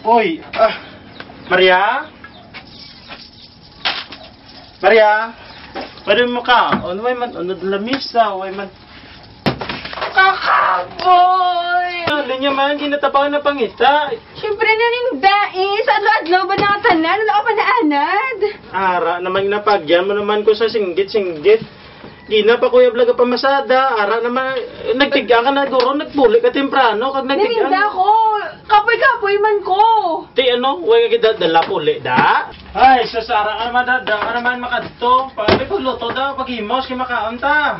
Uy, Maria? Maria? Pwede mo ka? Ano may man? Ano lamisa? Way man? Kakaboy! Alin niya man, kinatapakan na pangita. Siyempre na rin dais. Adlaw-adlaw ba na katanan? Wala ka pa naanad? Ara, naman napagyan mo naman ko sa singgit-singgit. Di na pa kuya vlog pa masada. Ara naman, nagtigyan ka na guro, nagpuli ka temprano. Kag nagtigyan. Narinda ko. Kapoy-kapoy man ko. Ti ano, way kita dala puli da. Ay, sa Sara ka naman da, ka naman makadto. Pag pagluto da, paghimos kay makaon ta.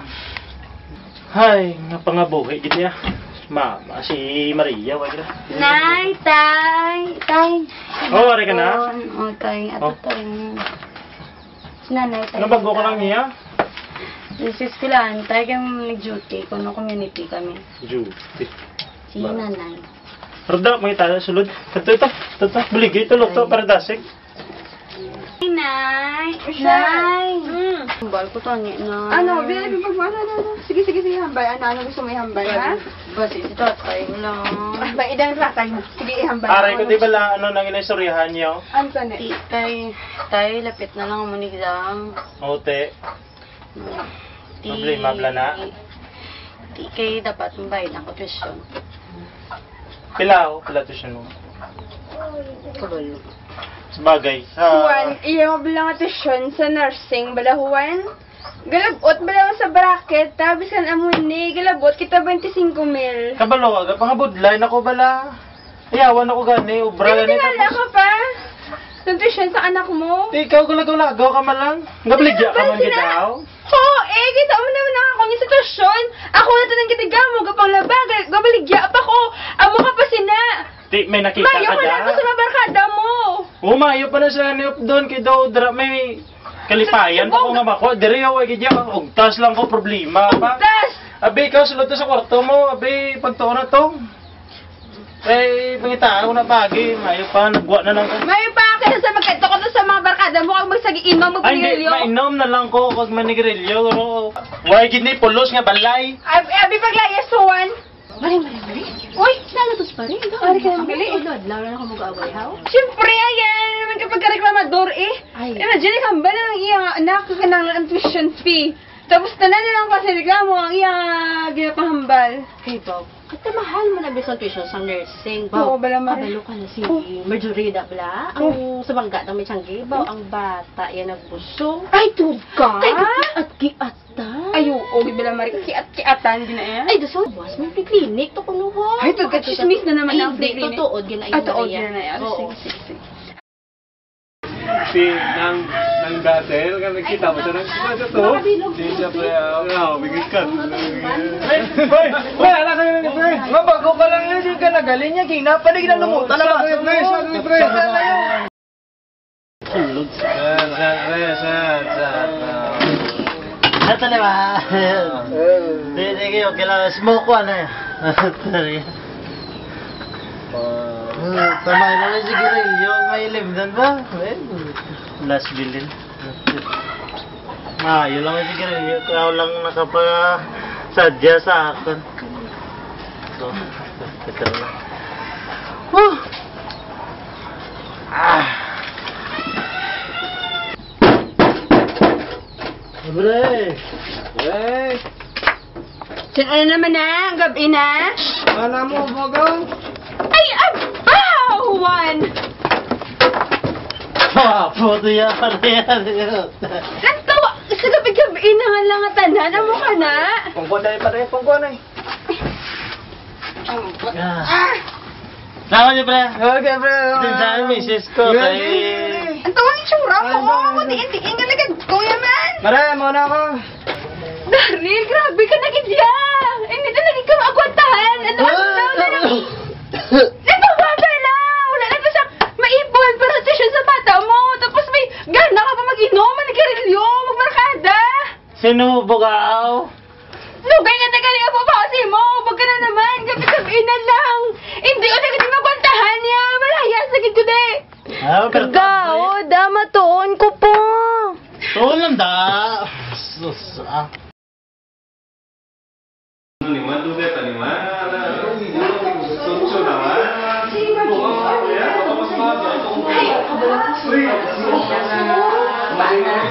Ay, nga pangabuhi gid ya. Mama, si Maria, way gid. Nay, tay. Tay. Oh, ari ka na? Oh, tay. Ato tay. Nanay, tay. Ano bago ko lang niya? This is kilaan. Tay kayong nag-duty. Kuno community kami. Juti. Si nanay. Roda, may tayo sulod. Ito. Buligay ito, lukto, para dasig. Nay. Nay. Hambal ko to ni Nay. Ano, bilay mo pagmana na. Sige, hambay. Ano gusto mo ihambay, ha? Basi si tatay lang. Ba, idang ratay mo. Sige, ihambay. Aray ko, di ba lang, ano nang inaistoryahan niyo? Ano to, ne? Tay, lapit na lang mo ni lang. Ote. Problema bla na? Di kay dapat mabay lang ko tuition. Pila to siya no? Kabalo. Sabagay. Juan, iya mo bilang atusyon sa nursing, bala Juan? Galabot bala sa bracket, tabis kan amun ni, galabot kita 25,000. Kabalo, pangabudlay na ko bala. Ayawan ako gani, ubra Hindi gani. tinala ka pa? Nutrition sa anak mo? Ikaw gulagaw-lagaw ka malang. Gabligya ka man gitaw. Oo, kita mo naman ako ng sitwasyon. Ako na ito ng kitiga mo, gapang labag, gabaligya pa ko. Amo ka pa sina. Ti, may nakita Mayo ka ka na ako sa da. mabarkada mo. Umayo pa na sa niop doon kay daw dra may kalipayan pa ko nga mako. Diri ako gidya, ugtas lang ko problema pa. Tas, Abi, ikaw sulod sa kwarto mo. Abi, pagtuon na to. Eh, pangitaan ko na pagi. Mayo pa, nagwa na lang ko. mayo pa ka sa magkento ko sa mga barkada mo, kag magsagi-inom, Ay, hindi, magpinilyo. mainom na lang ko kag manigrilyo. Why gini pulos nga balay? Abi paglayas suwan. Mari. Uy, Nalatos pa rin. Ari ka naman gali. Adlaw na ako mag-away ha. siyempre ayan, naman kapag reklamador eh. Ay. Imagine ka ba ng iyang anak kanang ang tuition fee. Tapos tanan na lang kasi reklamo ang iyang ginapahambal. Hey, Bob. Kata mahal mo na bisang tuition sa nursing. Oo, bala, Mari. Kabalo ka na si Marjorie bla. Ang sa bangga ng may tiyanggi. Baw, ang bata yan nagbusong. Ay, tug ka? Ay, kiat-kiatan. Ay, oo, bibila mari kiat-kiatan din na yan. Ay, doon buwas may clinic to kuno ha. Ay, tug ka, chismis na naman ang Ay, free clinic. totoo din ay Ay, totoo din na yan. Oo. Sige. Si nang datel kan kita mo sa nang to. Di siya pa bigit ka. Hoy, ala ka na pre. Mabago ka lang yun, di ka nagaling niya. Kina pa di kinalumutan na ba? Pre. Sulod. Sa. Ito na ba? Hindi kayo, kailangan smoke one eh. Tamay na lang siguro yung may limdan ba? Last bilin. Yun lang yung siguro yung ikaw lang nakapasadya sa akin. So, ito na. Woo! Bre! Sin ano naman na? Gabi na? Ana mo bagaw. Ay, abaw! Juan! Puto yan. Nagtawa! Sa gabi-gabi na nga lang ang tanan. Amo ka na? Pangkuan dai pa dai pangkuan ay. Sama niyo, pre. Okay, pre. Din sa amin, misis ko. Kay... Ang tawang itsura mo. Kunti-intiin ka na kuya man. Mare mo na ako. Daryl, grabe ka na gidya. Hindi na lagi ka maagwantahan. Ano na lang. Natawa ka na. Wala na ka siya maipon para tuition sa bata mo. Tapos may gana ka pa mag-inom, manigarilyo, magmarkada. Sino bugaw? Lugay nga tagali ka pa ba kasi mo. Wag ka na naman. Gabi-gabi na lang. Hindi ko na kasi magwantahan niya. Malayas na gid ko de. Dama toon ko po. Tulan da. Sus. Lima tu dia tadi mana? Sunsun nama.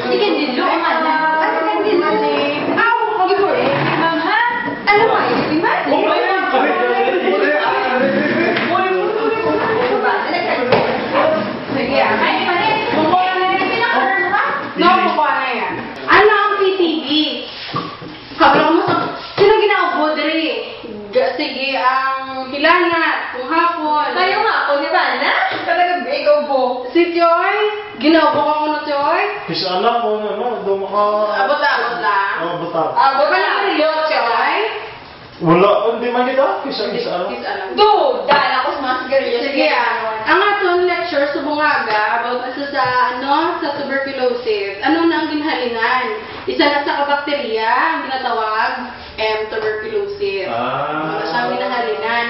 Sige, dilo, mana. Ano ka dilo, Aw, ibo eh. Ma'am, ha? Ano ba yun? Di ba? Sige, ay, mali. Kukuha na rin. Pinakaroon mo ba? No, kukuha na yan. Ano ang PTV? Kablang mo sa... Sino ginaubo, Dre? Sige, ang hilana, kung hapon. Tayo nga ako, di ba, na? Talaga, ikaw po. Si Tioy? Ginaubo ka muna, Tioy? Bisa alam ko ano, doon maka... Abot lang. Oh, bata. Abot ka lang rin yun, Tioy? Wala, hindi man kita. Bisa alam. Dude, dahil ako sa mga sigarilyo. Sige, ang atong lecture sa bungaga about sa tuberculosis. Ano na ang ginhalinan? Isa na sa kabakterya, ang ginatawag, tuberculosis. Ano siya ang ginahalinan?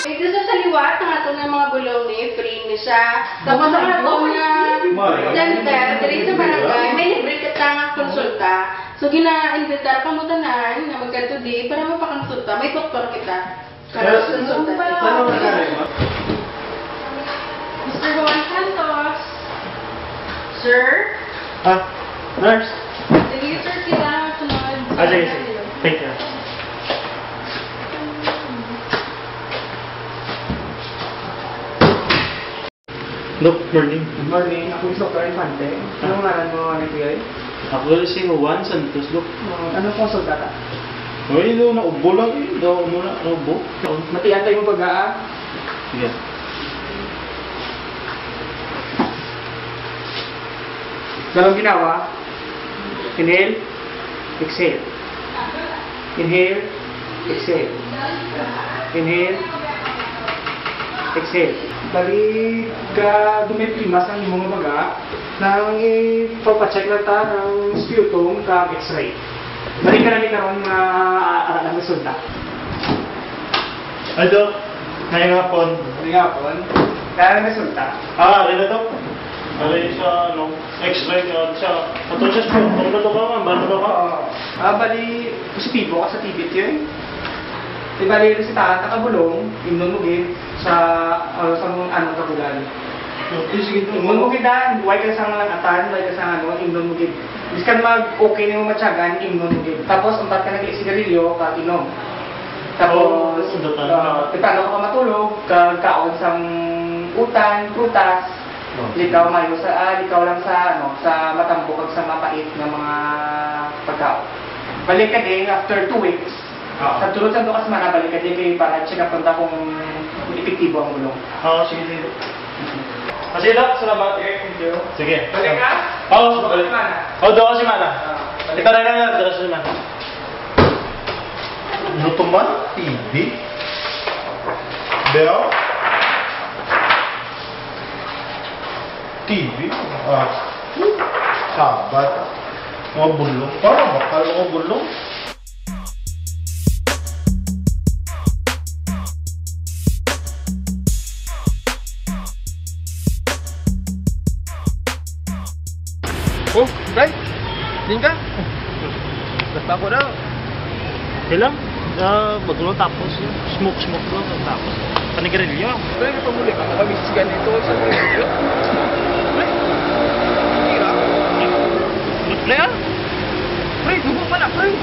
Ito sa liwat, ang atong mga bulong ni, free ni siya. Tapos ang atong center, diri sa barangay, may libre ka tanga konsulta. So, gina-invitar ka mo tanan na magkanto di para mapakonsulta. May doktor kita. Para konsulta. Ano na mo? Mr. Juan Santos. Sir? Ah, nurse. Sige, sir, kailangan sunod. Sige. Thank you. Look, morning. Good morning. Ako si Dr. Infante. Anong ngalan mo, Nipigay? Ako si Juan Santos, look. Anong konsulta ka? Uy, doon naubo lang eh. Doon muna, naubo. Matiyan tayo mo pag-aa. Sige. Dalawang ginawa. Inhale. Exhale. Inhale. Exhale. Inhale. Exhale. Bali ka dumiprimas ang imong baga nang ipapacheck na ta ng sputum kag x-ray. Bali ka na karon nga ang resulta. Ay, Dok. Ngayong hapon. Hindi nga po. Kaya ang resulta. Rin na, Dok. Bali sa, X-ray sa... Patong sa sport. Kung na to ka, man. Bano ka? Bali positibo ka sa TB yun. Di bali resitahan ka kabulong, imnumugid sa anong kabulan. Sige, Dok. Imnumugid dan, huwag ka sa mga atan, huwag ka sa imnumugid. Bis ka mag-okay na yung matyagan, imnumugid. Tapos, umpat ka nag-isigarilyo, kag-inom. Tapos, paano ka matulog, kaon sa utan, prutas, likaw lang sa sa matambok at sa mapait na mga pagkaon. Balik ka din after 2 weeks. Sa tulad sa dukas man, balik ka din kayo para check up punta kung epektibo ang gulong. Sige, sige. Kasi, Dok, salamat. Thank you. Sige. Balik ka? Balik. Doon si Mana. Ito na lang, doon si Mana. Ano to man? TV? Bell? TV? Sabat. Mga bulong. Parang bakal mga bulong. Oh, Bray! Din ka? Basta ako daw. Ilang? Bago lang tapos. Smoke lang tapos. Panigarilyo. Bray, napamuli ka. Nakabisigan ito sa radio. Bray! Tira. Pre, ah? Bray, dugo pa na, Bray!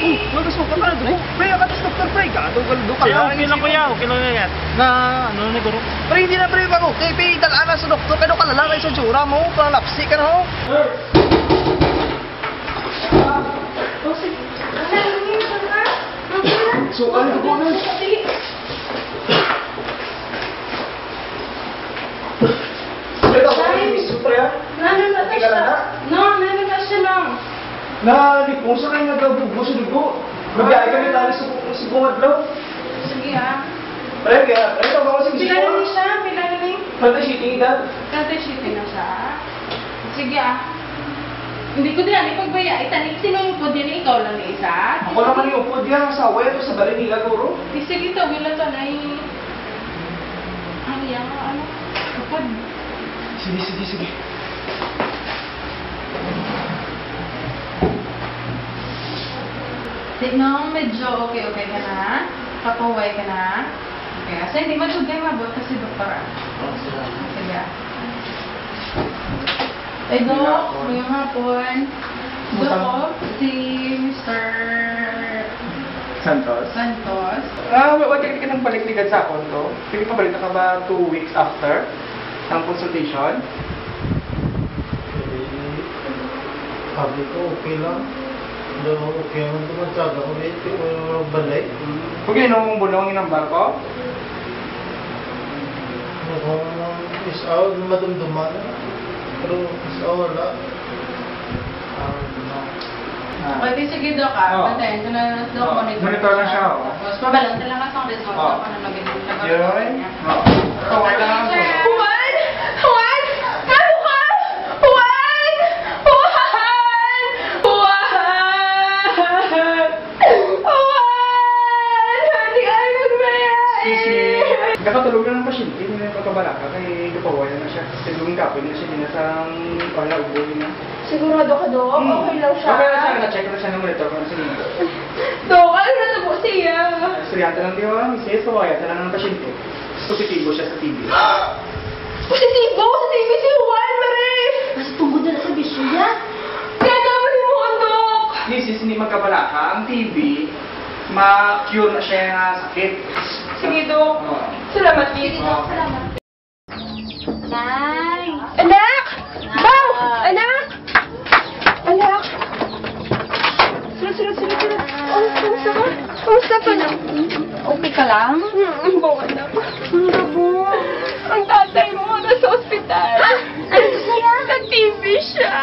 Oh, mag-smoke ka pa na dugo. Bray, akatas Dr. Bray ka. Dugo ka Kaya, ang ilang kuya. Okay lang yan. Na, ano ni Guru? Bray, hindi na Bray bago. Okay, Bray, dalaan na sa doktor. Kaya ka nalalay sa tsura mo. Parang lapsi ka na ho. So, ano dugo na? Bray, ako yung miso, Bray, ha? Okay ka lang, ha? Nalipong sa kayo nagkabugo sa dugo. Magkaya kami tayo sa bungad daw. Sige ah. Pre, ito ba kasi Pila na ni siya? Pila na ni? Pwede shooting ka? Kante shooting na siya. Sige ah. Hindi ko din alam pagbaya. Itanik, sino yung po din? Ikaw lang ni isa? Ako naman yung upod yan sa away sa bali nila guro. Sige to, wala to na yung... Ano yan? Ano? Upod. Sige. Di no, medyo okay ka na? Papaway ka na? Okay, asa hindi matugay mabot kasi doktora. Sige. Ay, Dok, ngayong hapon. Dok, si Mr. Santos? Santos. Wag ka nang balik-ligan sa akon to. Sige pa balik na ka ba 2 weeks after ng consultation? Sabi ko, okay lang. Daw, okay lang tumatsaga ko dito. Balay. Kung ginoo mong bulong inambar ko? Is out, madumduman. Pero is out, wala. Okay, di sige, Dok, Oo. Bantayan ko na, Dok, Monitor na siya, oo. Tapos, pabalanta lang ako ang result Oo. ako na nag-nag Yun. Okay lang ako. Juan! Juan! Ano ka? Juan! Juan! Juan! Juan! Hindi ka nagmaya! Nakatulog na ng pasyente, hindi na pagkabalaka kay kapawala na siya. Tulungin kapon na siya, hindi na sa wala ubuhin na. Sigurado ka, Dok? Okay lang siya. Okay lang siya, na-check na siya ng monitor kung ano siya nito. Dok, ano na po siya? Estudyante lang di ba, misis, kawaya sa lang ng pasyente. Positibo siya sa TB. Positibo! Positibo si Juan, Mare! Mas tungkol na sa bisyo niya. Kaya naman mo, Dok! Misis, hindi magkabalaka. Ang TB, ma-cure na siya ng sakit. Sige, Dok. Oo. Salamat, Miss. Oo. Salamat. Nay! Anak! Bang! Anak! Anak! Sunod. Kamusta ka? Kamusta ka na? Okay ka lang? Bang, anak. Ang gabo. Ang tatay mo nasa ospital. Ano to siya? Nag-TV siya.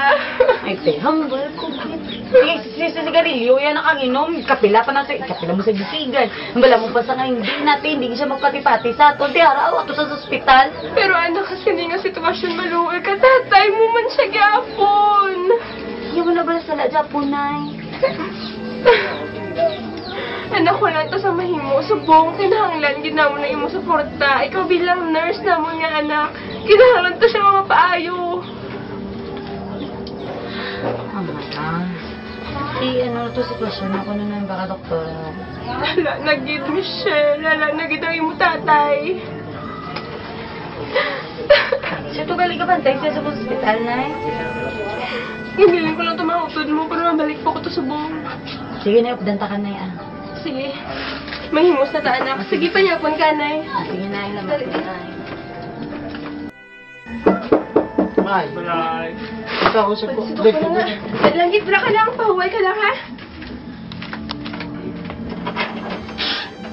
Ay, te, humble ko. Sige, si sigarilyo, yan ang inom. Kapila pa natin. Kapila mo sa bisigan. Wala mo pa sa ngayon. Hindi siya magpati-pati sa ato. Di araw, ato sa ospital. Pero anak, kasi hindi nga sitwasyon maluwi ka. Tatay mo man siya gyapon. Hindi mo na ba sa Japon, Nay? Anak ko lang to sa mahimo. Subong, kinahanglan, ginamo na imo suporta. Ikaw bilang nurse na mo nga, anak. Kinahanglan to siya mga paayo. Ano to sitwasyon ako na nang baka doktor. Hala, nagid Michelle. Hala, nagid ang imo tatay. Sito gali ka bantay siya sa ospital, Nay? Ibilin ko lang ito mautod mo, pero mabalik po ko to subong. Sige na, updanta ka, Nay. Sige. Mahimos na ta, anak. Sige pa niya, kanay. Sige, Nay. Lamat ko, Nay. May. Balay. Ito ako sa Sige ka na. Langit na ka lang, pahuway ka lang, ha?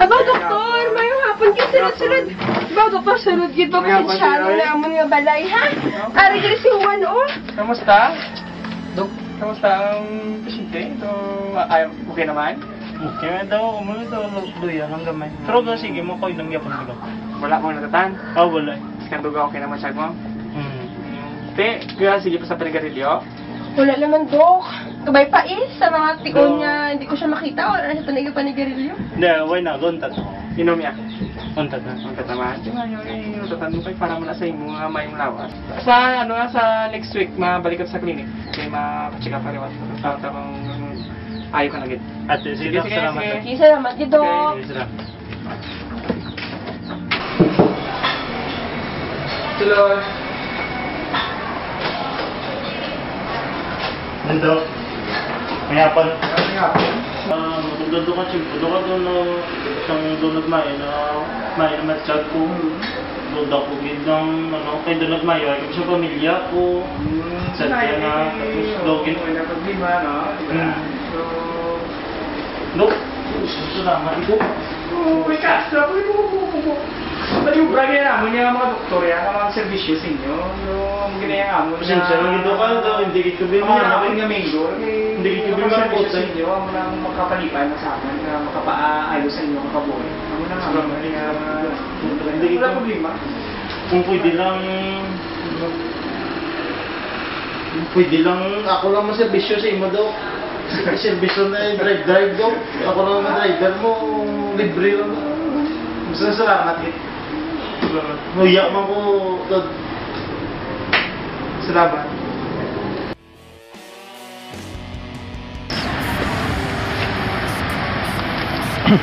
Aba, doktor, mayong hapon kayo sunod-sunod. Bago pa sunod, yun pa po Mayong hapon siya kayo, na amon nga balay, ha? Ari ka si Juan, oh. Kamusta? Dok, kamusta ang pasyente? Ito, okay naman? Okay man daw, umuli daw, luya ng gamay. Pero daw, sige mo, koy nang yapon ko. Wala mong natatan? Wala. Skanduga okay naman siya mo? Hmm. Te, kaya sige pa sa panigarilyo? Wala naman, Dok. Kabay pa sa mga tikon niya, hindi ko siya makita. Wala na siya panigarilyo. Hindi, why na, gontat. Inom niya. Gontat na. Ang naman. Di ba yung natatan mo kay para mo na sa imo nga mayong lawas. Sa ano nga sa next week mabalik ka sa clinic. Kaya ma-check up ka rin. Tapos ayaw ka na gid. Ate, sige, salamat. Sige, salamat, Dok. Sige, salamat. Tuloy. Nando. Mayapon. Ano nga? Maganda ka chimpo. Doon ka doon na isang doon nagmaya na matchag ko. Doon ako gindang kay doon nagmaya. Ay kami sa pamilya ko. Sa tiya na. Tapos dogin. Wala problema, no? So, Dok, salamat ito. may kaso. Pwede yung bragay na mo niya mga doktor yan, ang mga servisyo sa inyo. Yung ginayang mo niya. Pasensya lang ito ka. Hindi kita Ang bilhin. mga nakapin nga Mingo, Hindi kita yung bilhin mga mga servisyo sa putin. inyo, ang mga makapalipan na sa amin, na makapaayos sa inyo ang kabuhay. Ang mga Hindi wala kita. problema. Kung pwede lang ako lang maserbisyo sa imo daw. Serbisyo na drive daw. Ako lang ang driver mo, libre lang. Gusto na salamat eh. Salamat. Huya man ko. Salamat. Sa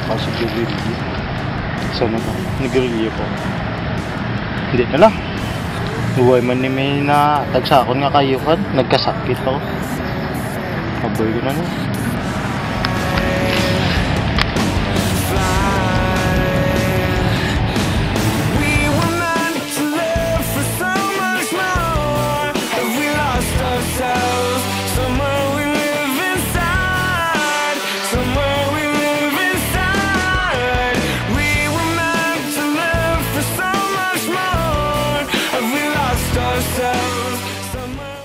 pasigilid. Sana ba? Nagrilyo po. Hindi na lang. Huwag man ni may na tagsakon nga kayo kan. Nagkasakit ako. Aboy ko na lang. Ourselves somewhere